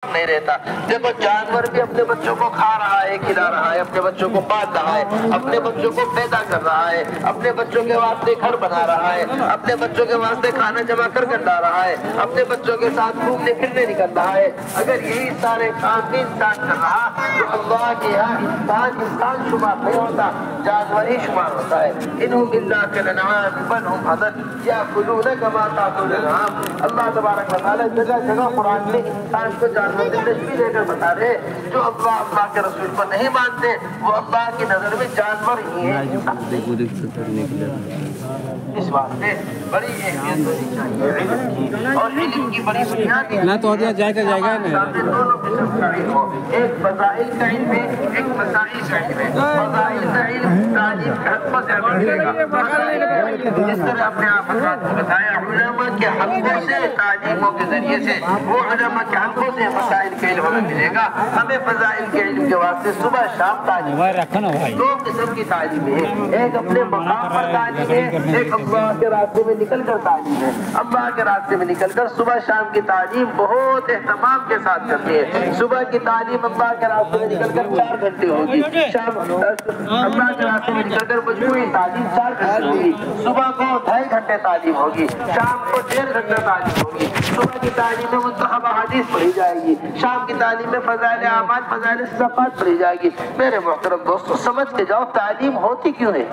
نہیں رہتا. دیکھو جانور بھی اپنے بچوں کو کھا رہا ہے, کھلا رہا ہے, اپنے بچوں کو پال رہا ہے, اپنے بچوں کو پیدا کر رہا ہے, اپنے بچوں کے واسطے گھر بنا رہا ہے, اپنے بچوں کے واسطے کھانا جمع کر لا رہا ہے, اپنے بچوں کے ساتھ گھومنے پھرنے نکل رہا ہے. اگر یہی سارے کام بھی انسان کر رہا تو اللہ کے یہاں انسان شمار نہیں ہوتا, جانور ہی شمار ہوتا ہے. انہم الا کالانعام بل ہم اضل یاکلون کما تاکل الانعام. اللہ تبارک و تعالیٰ جگہ جگہ قرآن میں انسان کو جانور سے تشبیہ دے کر بتا رہے جو اللہ کے رسول کو نہیں مانتے وہ اللہ کی نظر میں جانور ہی ہیں. اس واسطے بڑی اہمیت ہونی چاہیے علم کی, اور علم کی بڑی بنیاد نہ تو جائے گا دونوں قسم کا علم ہو, ایک فضائل کا علم ہے, ایک مسائل کا علم ہے. فضائل کا علم تعلیم کے حق سے ملے گا, جس طرح اپنے آپ حضرات کو بتایا علماء کے حلقوں سے تعلیموں کے ذریعے سے وہ علماء کے حلقوں سے مسائل کے علم ہمیں ملے گا. ہمیں فضائل کے علم کے واسطے صبح شام تعلیم, دو قسم کی تعلیم ہے, ایک اپنے مقام پر تعلیم ہے, ایک اللہ کے راستے میں نکل کر تعلیم ہے. اللہ کے راستے میں نکل کر صبح شام کی تعلیم بہت اہتمام کے ساتھ کرنی ہے. صبح کی تعلیم اللہ کے راستے میں نکل کر 4 گھنٹے ہوگی, شام اللہ کے راستے میں نکل کر مجموعی تعلیم 4 گھنٹے ہوگی, صبح کو 2.5 گھنٹے تعلیم ہوگی, شام کو 1.5 گھنٹہ تعلیم ہوگی. صبح کی تعلیم میں منتخب احادیث پڑھی جائے گی, شام کی تعلیم میں فضائل اعمال, فضائل صدقات پڑھی جائے گی. میرے محترم دوستو سمجھ کے جاؤ تعلیم ہوتی کیوں ہے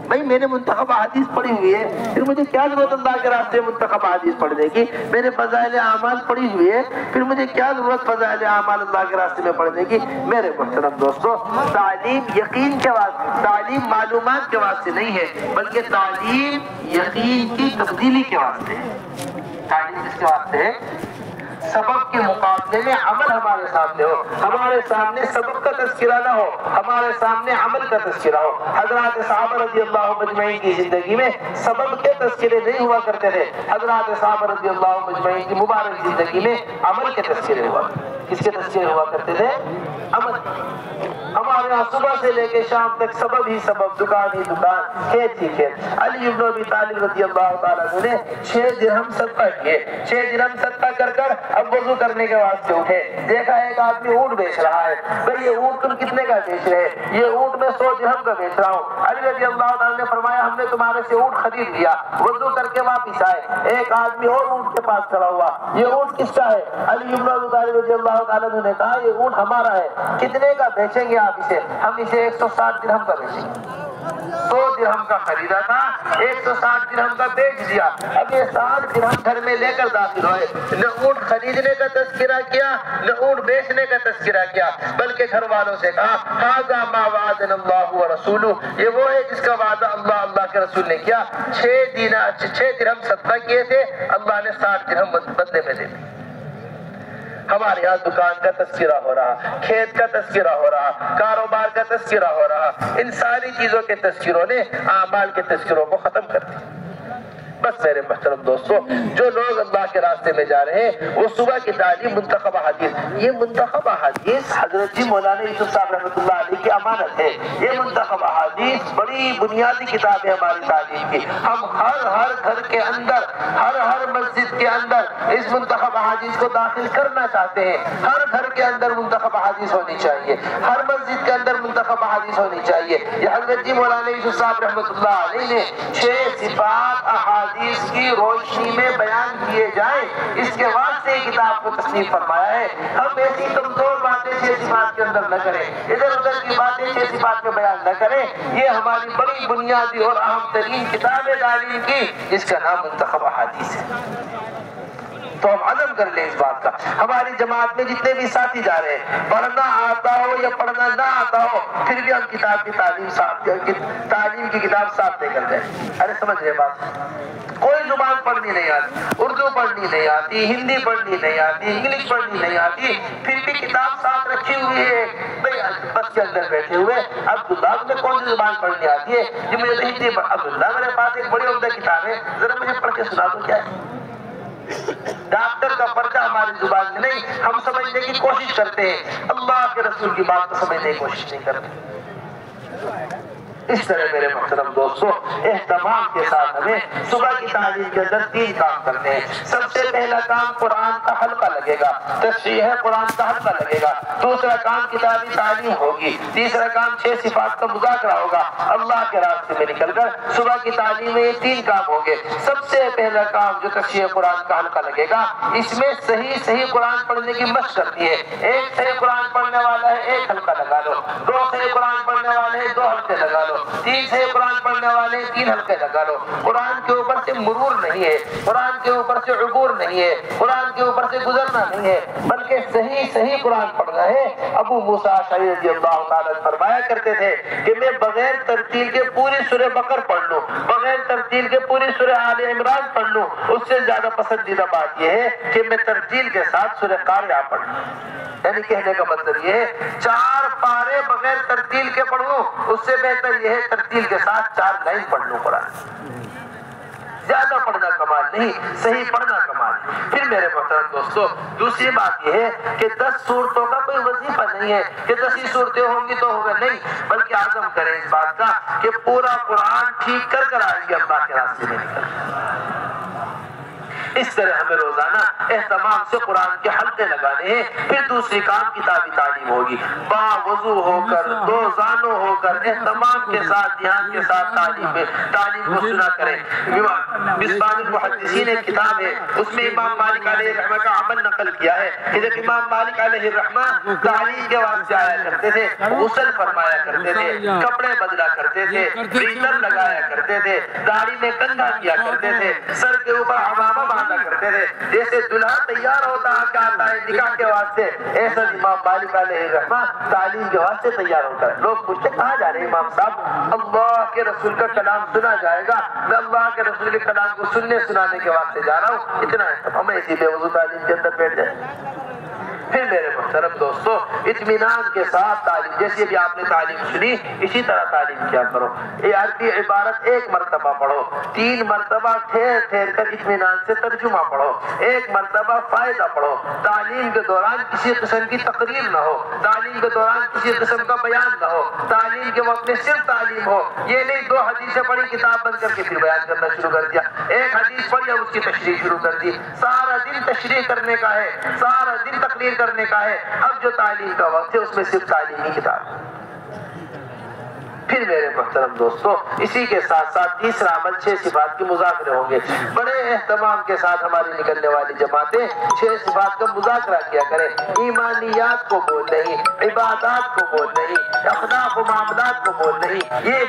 بھائی. میں نے منتخب احادیث پڑھی ہوئی ہے, پھر مجھے کیا ضرورت اللہ کے راستے میں منتخب احادیث پڑھنے کی. میں نے فضائل اعمال پڑھی ہوئی ہے, پھر مجھے کیا ضرورت فضائل اعمال اللہ کے راستے میں پڑھنے کی. میرے محترم دوستو تعلیم یقین کے واسطے, تعلیم معلومات کے واسطے نہیں ہے, بلکہ تعلیم یقین کی تبدیلی کے واسطے ہے. تعلیم اس کے واسطے ہے سبب کے مقابلے میں عمل ہمارے سامنے ہو, ہمارے سامنے سبب کا تذکرہ نہ ہو, ہمارے سامنے عمل کا تذکرہ ہو. حضرات صحابہ رضی اللہ مجمعین کی زندگی میں سبب کے تذکرے نہیں ہوا کرتے تھے, حضرات صحابہ رضی اللہ مجمعین کی مبارک زندگی میں عمل کے تذکرے ہوا. کس کے تذکرے ہوا کرتے تھے؟ عمل. ہمارے یہاں صبح سے لے کے شام تک سبب ہی سبب, دکان ہی دکان, کھیت ہی کھیت. علی بن ابی طالب رضی اللہ تعالیٰ عنہ نے 6 درہم صدقہ کیے. 6 درہم صدقہ کر کر اب وضو کرنے کے واسطے اٹھے, دیکھا ایک آدمی اونٹ بیچ رہا ہے. بھئی یہ اونٹ تم کتنے کا بیچ رہے؟ یہ اونٹ میں 100 درہم کا بیچ رہا ہوں. علی رضی اللہ تعالیٰ نے فرمایا ہم نے تمہارے سے اونٹ خرید لیا. وضو کر کے واپس آئے, ایک آدمی اور اونٹ کے پاس کھڑا ہوا, یہ اونٹ کس کا ہے؟ علی بن ابی طالب رضی اللہ تعالیٰ نے کہا یہ اونٹ ہمارا ہے. کتنے کا بیچیں گے آپ اسے؟ ہم اسے 160 درہم کا بیچیں گے. 100 درہم کا خریدا تھا, 160 درہم کا بیچ دیا. اب یہ 60 درہم گھر میں لے کر داخل ہوئے, نہ اونٹ خریدنے کا تذکرہ کیا, نہ اونٹ بیچنے کا تذکرہ کیا, بلکہ گھر والوں سے کہا ھذا ما وعدنا اللہ ورسولہ, یہ وہ ہے جس کا وعدہ اللہ کے رسول نے کیا. 6 درہم صدقہ کیے تھے, اللہ نے 60 درہم بدلے میں دے دی. ہمارے یہاں دکان کا تذکرہ ہو رہا, کھیت کا تذکرہ ہو رہا, کاروبار کا تذکرہ ہو رہا. ان ساری چیزوں کے تذکروں نے اعمال کے تذکروں کو ختم کر دیا. بس میرے محترم دوستو جو لوگ اللہ کے راستے میں جا رہے ہیں وہ صبح کی تعلیم منتخب احادیث, یہ منتخب احادیث حضرت مولانا یوسف صاحب رحمۃ اللہ علیہ کی امانت ہے. یہ منتخب احادیث بڑی بنیادی کتاب ہے ہماری تعلیم کی. ہم ہر گھر کے اندر, ہر مسجد کے اندر اس منتخب احادیث کو داخل کرنا چاہتے ہیں. ہر گھر کے اندر منتخب احادیث ہونی چاہیے, ہر مسجد کے اندر منتخب احادیث ہونی چاہیے. یہ حضرت مولانا یوسف صاحب رحمۃ اللہ علیہ نے 6 صفات احادیث کی روشنی میں بیان کیے جائیں, اس کے واسطے کتاب کو تصنیف فرمایا ہے. ہم ایسی کمزور باتیں 6 صفات کے اندر نہ کریں, ادھر ادھر کی باتیں 6 صفات میں بیان نہ کریں. یہ ہماری بڑی بنیادی اور اہم ترین کتاب ہے تعلیم کی, جس کا نام منتخب احادیث ہے. تو ہم عزم کر لیں اس بات کا. ہماری جماعت میں جتنے بھی ساتھی جا رہے ہیں, پڑھنا آتا ہو یا پڑھنا نہ آتا ہو, پھر بھی ہم کتاب کی تعلیم کی کتاب ساتھ لے کر جائیں. ارے سمجھ رہے بات؟ کوئی زبان پڑھنی نہیں آتی, اردو پڑھنی نہیں آتی, ہندی پڑھنی نہیں آتی, انگلش پڑھنی نہیں آتی, پھر بھی کتاب ساتھ رکھی ہوئی ہے. بھئی بس کے اندر بیٹھے ہوئے عبداللہ میں کون سی زبان پڑھنی آتی ہے؟ جی مجھے ہندی. عبداللہ میرے پاس ایک بڑی عمدہ کتاب ہے, ذرا مجھے پڑھ کے سنا دو. کیا ہے؟ ڈاکٹر کا پرچہ ہماری زبان میں نہیں. ہم سمجھنے کی کوشش کرتے ہیں, اللہ کے رسول کی بات کو سمجھنے کی کوشش نہیں کرتے. اس طرح میرے محترم دوستو اہتمام کے ساتھ ہمیں صبح کی تعلیم کے اندر 3 کام کرنے ہیں۔ سب سے پہلا کام قرآن کا حلقہ لگے گا، تشریح قرآن کا حلقہ لگے گا۔ دوسرا کام کتابی تعلیم ہوگی۔ تیسرا کام 6 صفات کا مذاکرہ ہوگا۔ اللہ کے راستے میں نکل کر صبح کی تعلیم میں یہ 3 کام ہوں گے۔ سب سے پہلا کام جو تشریح قرآن کا حلقہ لگے گا، اس میں صحیح قرآن پڑھنے کی مشق کرتی ہے۔ ایک صحیح قرآن پڑھنے والا ہے 1 حلقہ لگا لو، 2 صحیح قرآن پڑھنے والے ہیں 2 حلقے لگا لو، 3 صحیح قرآن پڑھنے والے ہیں 3 حلقے لگا لو۔ قرآن کے اوپر سے مرور نہیں ہے، قرآن کے اوپر سے عبور نہیں ہے، قرآن کے اوپر سے گزرنا نہیں ہے، بلکہ صحیح قرآن پڑھنا ہے۔ ابو موسیٰ اشعری رضی اللہ تعالیٰ فرمایا کرتے تھے کہ میں بغیر ترتیل کے پوری سورہ بقر پڑھ لوں، بغیر ترتیل کے پوری سورہ آل عمران پڑھ لوں، اس سے زیادہ پسندیدہ بات یہ ہے کہ میں ترتیل کے ساتھ سورہ قاریہ پڑھ لوں۔ یعنی کہنے کا مطلب یہ ہے 4 پارے بغیر ترتیل کے پڑھوں، اس سے بہتر یہ ہے ترتیل کے ساتھ 4 لائن پڑھ لوں قرآن۔ زیادہ پڑھنا کمال نہیں، صحیح پڑھنا کمال۔ پھر میرے محترم دوستو دوسری بات یہ ہے کہ 10 صورتوں کا کوئی وظیفہ نہیں ہے کہ 10 ہی صورتیں ہوں گی تو ہوگا، نہیں، بلکہ عزم کریں اس بات کا کہ پورا قرآن ٹھیک کر آئیں گے اللہ کے راستے میں نکل۔ اس طرح ہمیں روزانہ اہتمام سے قرآن کے حلقے لگانے ہیں۔ پھر دوسری کام کتابی تعلیم ہوگی، باوضو ہو کر، 2 زانو ہو کر، اہتمام کے ساتھ، دھیان کے ساتھ تعلیم کو سنا کریں۔ مصباح المحدثین ایک کتاب ہے، اس میں امام مالک علیہ الرحمہ کا عمل نقل کیا ہے کہ جب امام مالک علیہ الرحمہ تعلیم کے واسطے آیا کرتے تھے، غسل فرمایا کرتے تھے، کپڑے بدلا کرتے تھے، عطر لگایا کرتے تھے، داڑھی میں کندھا کیا کرتے تھے، سر کے اوپر عمامہ باندھا کرتے تھے۔ جیسے دلہا تیار ہوتا آتا ہے نکاح کے واسطے، ایسا امام مالک علیہ الرحمہ تعلیم کے واسطے تیار ہوتا ہے۔ لوگ پوچھتے کہاں جا رہے ہیں امام صاحب؟ اللہ کے رسول کا کلام سنا جائے گا، میں اللہ کے رسول کے کلام کو سنانے کے واسطے جا رہا ہوں۔ اتنا ہے، ہمیں اسی بے وضو تعلیم کے اندر بیٹھ جائے۔ پھر میرے محترم دوستو اطمینان کے ساتھ تعلیم، جیسے ابھی آپ نے تعلیم سنی اسی طرح تعلیم کیا کرو۔ یہ عربی عبارت 1 مرتبہ پڑھو، 3 مرتبہ ٹھہر کر اطمینان سے ترجمہ پڑھو، 1 مرتبہ فائدہ پڑھو۔ تعلیم کے دوران کسی قسم کی تقریر نہ ہو، تعلیم کے دوران کسی قسم کا بیان نہ ہو، تعلیم کے وقت میں صرف تعلیم ہو۔ یہ نہیں 2 حدیثیں پڑھی کتاب بند کر کے پھر بیان کرنا شروع کر دیا، 1 حدیث پڑھی اور اس کی تشریح شروع کر دی۔ سارا دن تشریح کرنے کا ہے، سارا دن تقریر کرنے کا ہے، اب جو تعلیم کا وقت ہے اس میں صرف تعلیمی کتاب۔ پھر میرے محترم دوستو اسی کے ساتھ ساتھ تیسرا عمل 6 صفات کے مذاکرے ہوں گے۔ بڑے اہتمام کے ساتھ ہماری نکلنے والی جماعتیں 6 صفات کا مذاکرہ کیا کریں۔ ایمانیات کو بول نہیں، عبادات کو بول نہیں، اخلاق و معاملات کو بول نہیں، یہ